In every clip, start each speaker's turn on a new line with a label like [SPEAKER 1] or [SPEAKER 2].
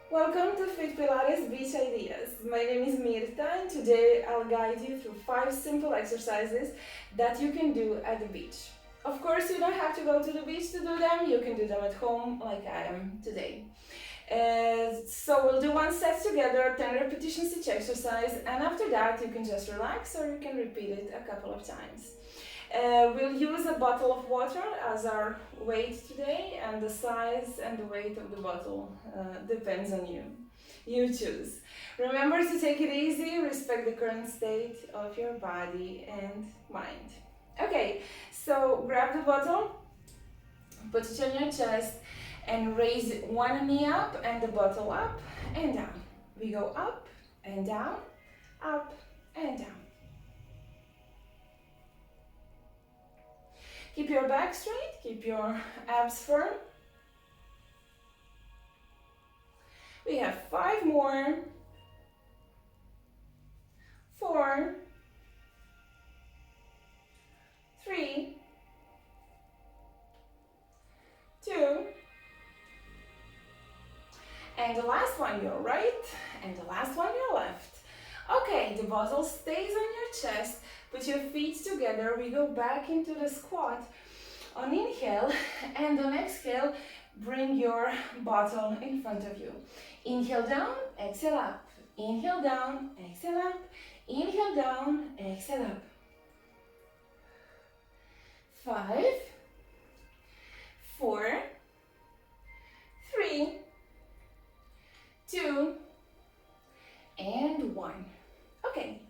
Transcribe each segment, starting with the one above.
[SPEAKER 1] Welcome to FIT Pilates Beach Ideas. My name is Mirta and today I'll guide you through 5 simple exercises that you can do at the beach. Of course, you don't have to go to the beach to do them, you can do them at home like I am today. So we'll do 1 set together, 10 repetitions each exercise, and after that you can just relax or you can repeat it a couple of times. We'll use a bottle of water as our weight today, and the size and the weight of the bottle depends on you. You choose. Remember to take it easy, respect the current state of your body and mind. Okay, so grab the bottle, put it on your chest, and raise one knee up and the bottle up and down. We go up and down, up and down. Keep your back straight, keep your abs firm. We have 5 more. 4, 3, 2, and the last one your right, and the last one your left. Okay, the bottle stays on your chest. Put your feet together, we go back into the squat on inhale, and on exhale, bring your bottle in front of you. Inhale down, exhale up. Inhale down, exhale up. Inhale down, exhale up. 5, 4, 3, 2, and 1. Okay.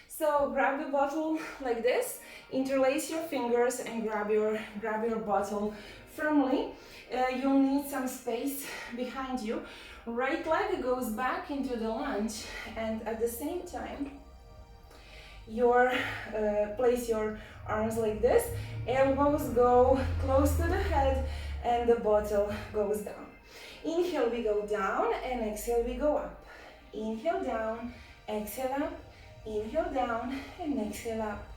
[SPEAKER 1] So grab the bottle like this, interlace your fingers and grab your bottle firmly. You'll need some space behind you. Right leg goes back into the lunge, and at the same time, place your arms like this. Elbows go close to the head and the bottle goes down. Inhale, we go down, and exhale, we go up. Inhale down, exhale up. Inhale down and exhale up.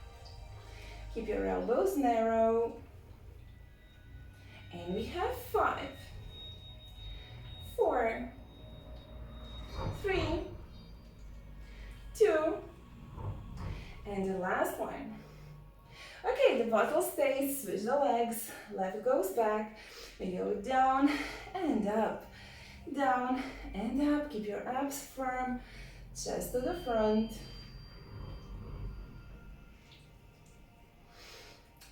[SPEAKER 1] Keep your elbows narrow. And we have 5, 4, 3, 2, and the last one. Okay, the bottle stays, switch the legs, left goes back, we go down and up, down and up. Keep your abs firm, chest to the front.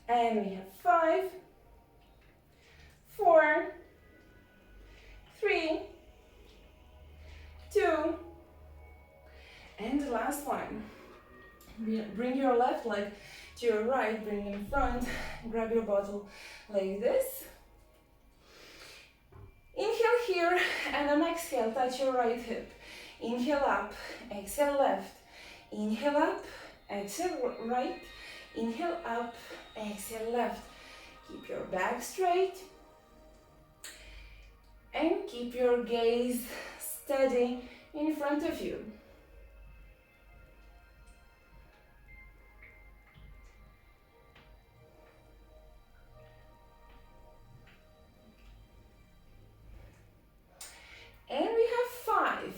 [SPEAKER 1] And we have 5, 4, 3, 2, and the last one. Bring your left leg to your right, bring it in front, grab your bottle like this. Inhale here, and on exhale, touch your right hip. Inhale up, exhale left. Inhale up, exhale right. Inhale up, exhale left. Keep your back straight and keep your gaze steady in front of you. And we have 5,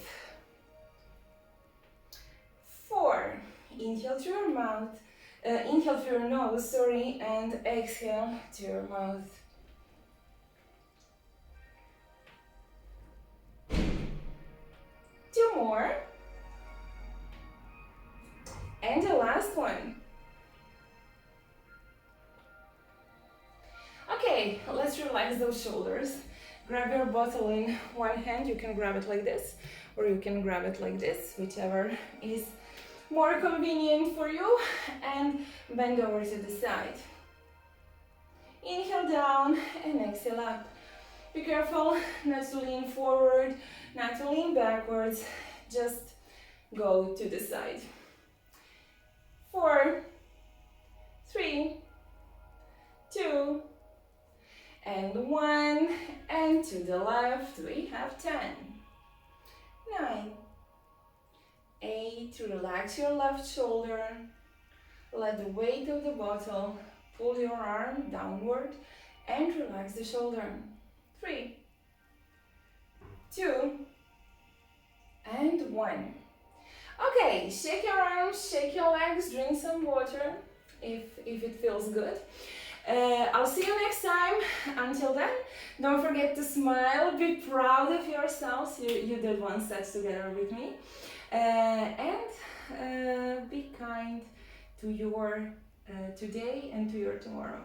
[SPEAKER 1] 4. Inhale through your mouth. Inhale through your nose, and exhale to your mouth. 2 more. And the last one. Okay, let's relax those shoulders. Grab your bottle in one hand. You can grab it like this, or you can grab it like this, whichever is more convenient for you, and bend over to the side. Inhale down and exhale up. Be careful not to lean forward, not to lean backwards, just go to the side. 4, 3, 2, and 1, and to the left we have 10, 9, 8, relax your left shoulder, let the weight of the bottle pull your arm downward and relax the shoulder. 3, 2, 1. Okay, shake your arms, shake your legs, drink some water if it feels good. I'll see you next time. Until then, don't forget to smile, be proud of yourselves. You did 1 set together with me. And be kind to your today and to your tomorrow.